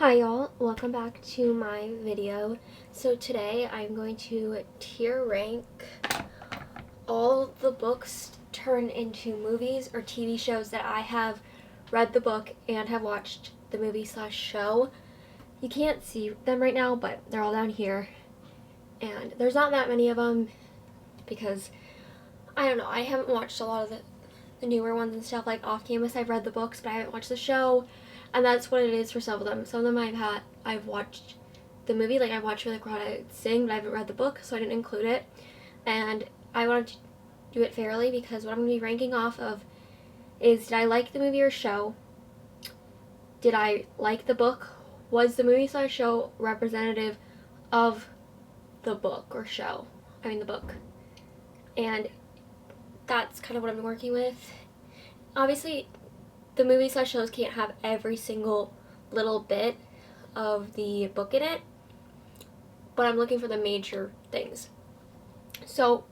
Hi y'all, welcome back to my video. So today I'm going to tier rank all the books turned into movies or TV shows that I have read the book and have watched the movie/show. You can't see them right now, but they're all down here. And there's not that many of them because, I don't know, I haven't watched a lot of the newer ones and stuff. Like off campus I've read the books, but I haven't watched the show. And that's what it is for some of them. Some of them I've watched the movie, like I watched Where the Crawdads Sing, but I haven't read the book, so I didn't include it. And I wanted to do it fairly because what I'm going to be ranking off of is, did I like the movie or show? Did I like the book? Was the movie/show representative of the book or show? I mean the book. And that's kind of what I'm working with. Obviously, the movie/shows can't have every single little bit of the book in it, but I'm looking for the major things. So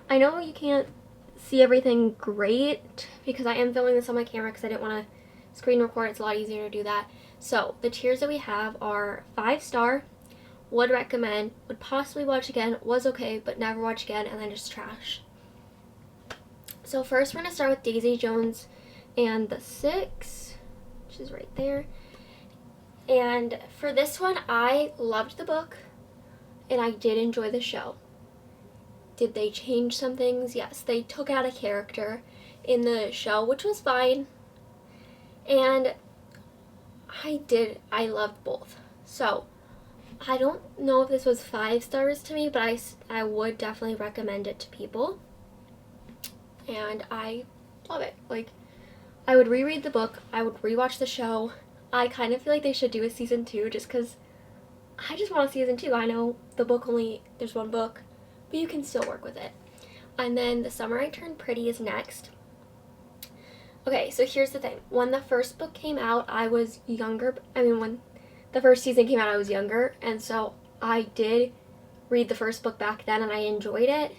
I know you can't see everything great because I am filming this on my camera because I didn't want to screen record. It's a lot easier to do that. So the tiers that we have are 5-star, would recommend, would possibly watch again, was okay but never watch again, and then just trash. So first we're going to start with Daisy Jones and the Six, which is right there. And for this one, I loved the book and I did enjoy the show. Did they change some things? Yes, they took out a character in the show, which was fine. And I loved both. So I don't know if this was 5 stars to me, but I would definitely recommend it to people. And I love it. Like, I would reread the book, I would rewatch the show. I kind of feel like they should do a season 2 just because I just want a season 2. I know the book there's one book, but you can still work with it. And then The Summer I Turned Pretty is next. Okay, so here's the thing. When the first book came out, I was younger. When the first season came out, I was younger, and so I did read the first book back then and I enjoyed it.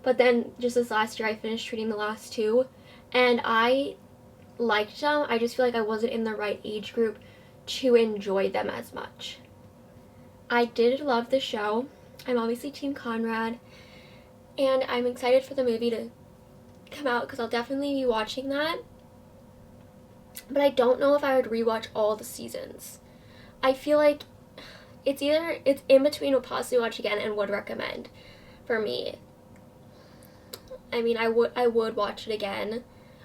But then just this last year, I finished reading the last 2, and I liked them. I just feel like I wasn't in the right age group to enjoy them as much. I did love the show. I'm obviously Team Conrad, and I'm excited for the movie to come out because I'll definitely be watching that. But I don't know if I would rewatch all the seasons. I feel like it's in between would possibly watch again and would recommend for me. I mean, I would watch it again.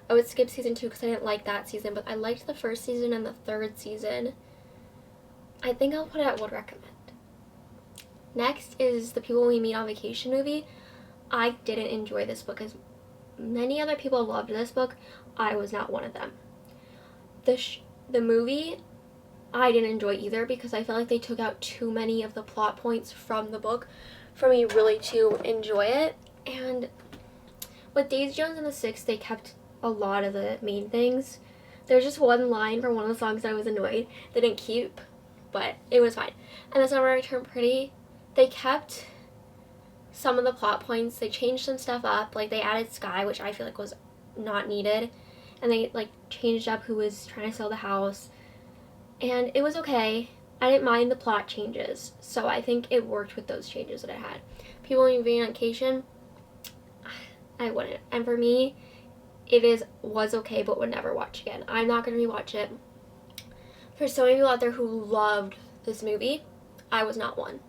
I would skip season 2 because I didn't like that season, but I liked the first season and the third season. I think I'll put it at would recommend. Next is The People We Meet on Vacation movie. I didn't enjoy this book as many other people loved this book. I was not one of them. The movie, I didn't enjoy either because I felt like they took out too many of the plot points from the book for me really to enjoy it. And with Daisy Jones and the Six, they kept a lot of the main things. There's just one line from one of the songs that I was annoyed they didn't keep, but it was fine. And The Summer I Turned Pretty, they kept some of the plot points. They changed some stuff up. Like, they added Sky, which I feel like was not needed. And they, like, changed up who was trying to sell the house. And it was okay. I didn't mind the plot changes. So I think it worked with those changes that it had. People Moving on Vacation, I wouldn't. And for me, was okay, but would never watch again. I'm not going to rewatch it. There's so many people out there who loved this movie. I was not one.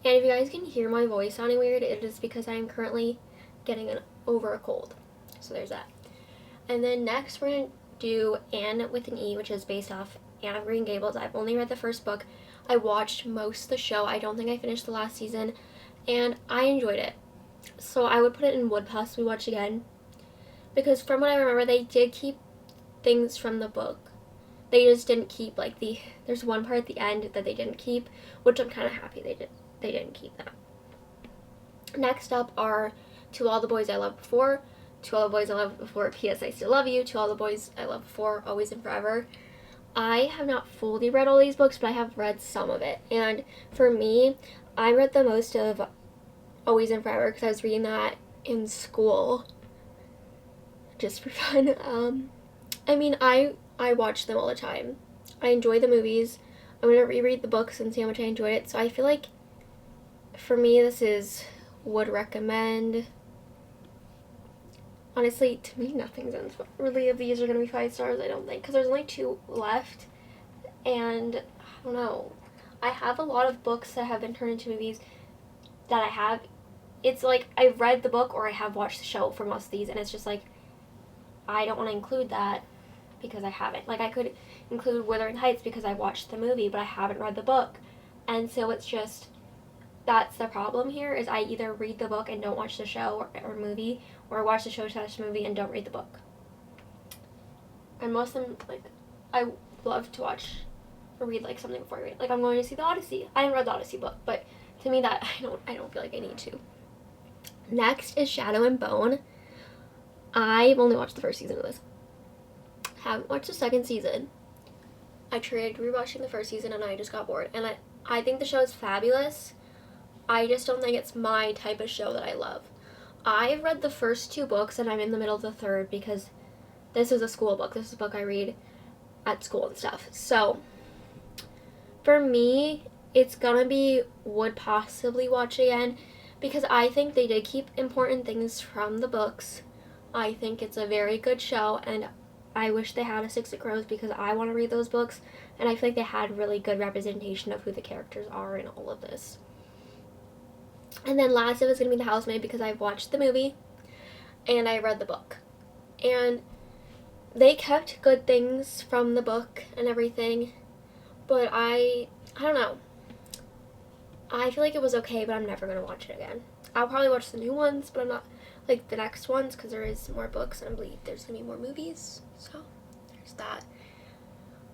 And if you guys can hear my voice sounding weird, it is because I am currently getting over a cold. So there's that. And then next we're going to do Anne with an E, which is based off Anne of Green Gables. I've only read the first book. I watched most of the show. I don't think I finished the last season. And I enjoyed it. So I would put it in would possibly watch again. Because from what I remember, they did keep things from the book. They just didn't keep, like, there's one part at the end that they didn't keep, which I'm kind of happy they didn't keep that. Next up are To All the Boys I Loved Before, To All the Boys I Loved Before, P.S. I Still Love You, To All the Boys I Loved Before, Always and Forever. I have not fully read all these books, but I have read some of it. And for me, I read the most of Always and Forever because I was reading that in school just for fun. I mean, I watch them all the time. I enjoy the movies. I'm gonna reread the books and see how much I enjoyed it. So I feel like for me, this is would recommend. Honestly, to me, nothing's in really of these are gonna be 5 stars. I don't think, because there's only 2 left, and I don't know. I have a lot of books that have been turned into movies that I have. It's like I've read the book or I have watched the show for most of these, and it's just like I don't want to include that because I haven't. Like I could include Wuthering Heights because I watched the movie, but I haven't read the book, and so it's just that's the problem here. Is I either read the book and don't watch the show or movie, or watch the show slash movie and don't read the book. And most of them, like, I love to watch or read like something before I read. Like I'm going to see the Odyssey. I haven't read the Odyssey book, but to me that I don't feel like I need to. Next is Shadow and Bone. I've only watched the first season of this. Haven't watched the second season. I tried rewatching the first season and I just got bored. And I think the show is fabulous. I just don't think it's my type of show that I love. I've read the first 2 books and I'm in the middle of the third because this is a school book. This is a book I read at school and stuff. So for me, it's gonna be would possibly watch again because I think they did keep important things from the books. I think it's a very good show, and I wish they had a Six of Crows because I want to read those books, and I feel like they had really good representation of who the characters are in all of this. And then last of is going to be The Housemaid because I've watched the movie and I read the book. And they kept good things from the book and everything, but I don't know. I feel like it was okay, but I'm never going to watch it again. I'll probably watch the new ones, but I'm not, like, the next ones, because there is more books, and I believe there's going to be more movies, so there's that.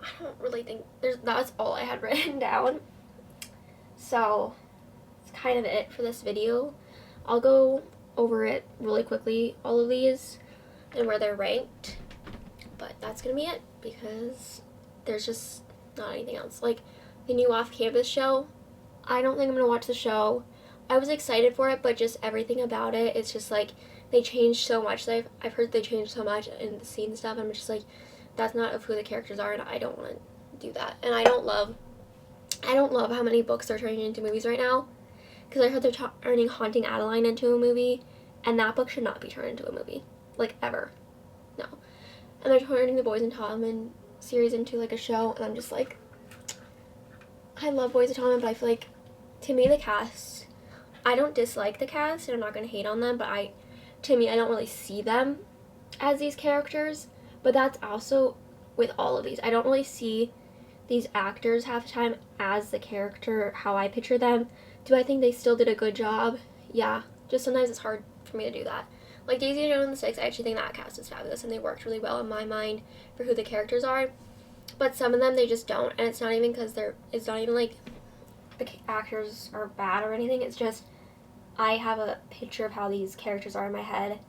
I don't really think, that's all I had written down, so it's kind of it for this video. I'll go over it really quickly, all of these, and where they're ranked, but that's going to be it, because there's just not anything else. Like, the new Off-Campus show, I don't think I'm going to watch the show. I was excited for it, but just everything about it, it's just like, they changed so much. I've heard they changed so much in the scene stuff. I'm just like, that's not of who the characters are, and I don't want to do that. And I don't love how many books they're turning into movies right now, because I heard they're turning Haunting Adeline into a movie, and that book should not be turned into a movie, like, ever. No. And they're turning the Boys and Tommen series into, like, a show, and I'm just like, I love Boys and Tommen, but I feel like, to me, the cast, I don't dislike the cast, and I'm not going to hate on them, but to me, I don't really see them as these characters, but that's also with all of these. I don't really see these actors half the time as the character, how I picture them. Do I think they still did a good job? Yeah, just sometimes it's hard for me to do that. Like Daisy Jones and the Six, I actually think that cast is fabulous, and they worked really well in my mind for who the characters are, but some of them, they just don't, and it's not even because it's not even like the actors are bad or anything, it's just I have a picture of how these characters are in my head,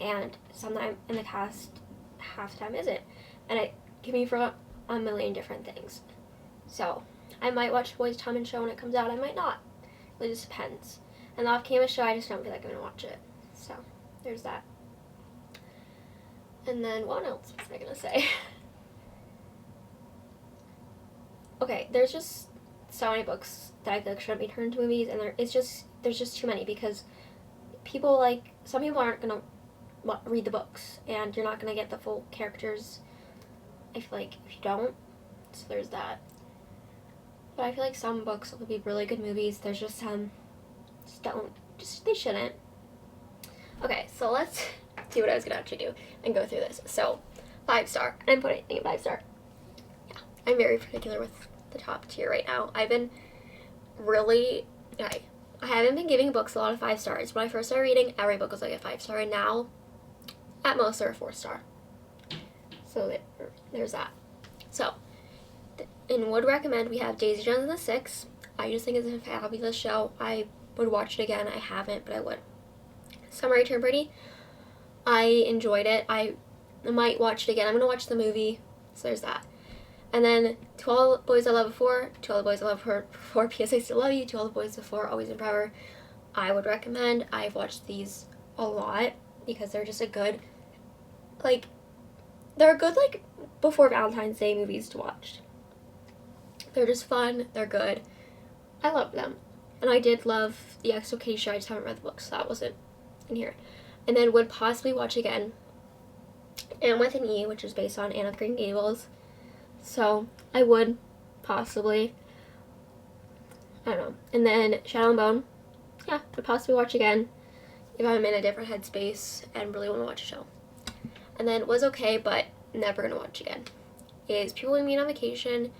and sometimes in the cast, half the time isn't, and it can be for a million different things. So, I might watch the Boys Tommen show when it comes out, I might not. It just depends. And the Off-Campus show, I just don't feel like I'm going to watch it. So, there's that. And then, what else was I going to say? Okay, there's just so many books that I feel like shouldn't be turned into movies, and there's just too many, because some people aren't going to read the books, and you're not going to get the full characters, I feel like, if you don't, so there's that. But I feel like some books will be really good movies, there's just some, they shouldn't. Okay, so let's do what I was going to actually do, and go through this. So, 5-star, and I'm putting anything in 5-star. Yeah, I'm very particular with the top tier right now. I haven't been giving books a lot of 5 stars. When I first started reading, every book was like a 5-star, and now, at most, they're a 4-star. So there's that. So, in would recommend, we have Daisy Jones and the Six. I just think it's a fabulous show. I would watch it again. I haven't, but I would. Summer I Turned Pretty. I enjoyed it. I might watch it again. I'm going to watch the movie, so there's that. And then, To All the Boys I Loved Before, To All the Boys I Loved Before, P.S. I Still Love You, To All the Boys Before, Always and Forever, I would recommend. I've watched these a lot, because they're just they're good, before Valentine's Day movies to watch. They're just fun. They're good. I love them. And I did love the XOK show. I just haven't read the book, so that wasn't in here. And then would possibly watch again Anne with an E, which is based on Anne of Green Gables. So I would possibly. I don't know. And then Shadow and Bone. Yeah, would possibly watch again if I'm in a different headspace and really want to watch a show. And then Was Okay, but never going to watch again, is People We Meet on Vacation.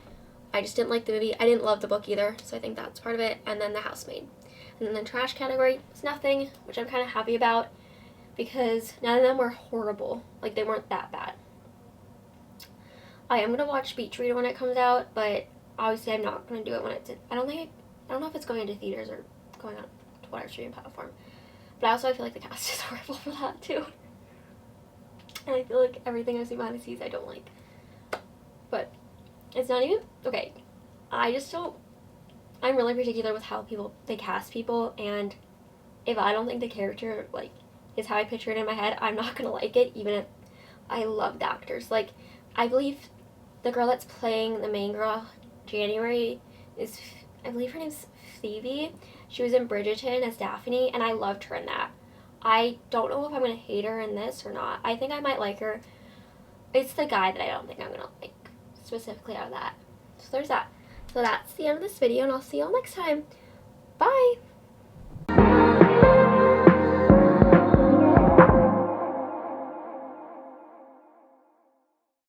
I just didn't like the movie. I didn't love the book either, so I think that's part of it. And then The Housemaid. And then the trash category is Nothing, which I'm kind of happy about because none of them were horrible. Like, they weren't that bad. I am going to watch Beach Read when it comes out, but obviously I'm not going to do it when it's in, I don't know if it's going into theaters or going on to whatever streaming platform. But also I feel like the cast is horrible for that too. And I feel like everything I've seen behind the scenes I don't like. But it's not even, okay, I'm really particular with how they cast people, and if I don't think the character, like, is how I picture it in my head, I'm not gonna like it, even if I love the actors. Like, I believe the girl that's playing the main girl, January, I believe her name's Phoebe. She was in Bridgerton as Daphne, and I loved her in that. I don't know if I'm gonna hate her in this or not. I think I might like her. It's the guy that I don't think I'm gonna like, specifically out of that. So there's that. So that's the end of this video, and I'll see y'all next time. Bye!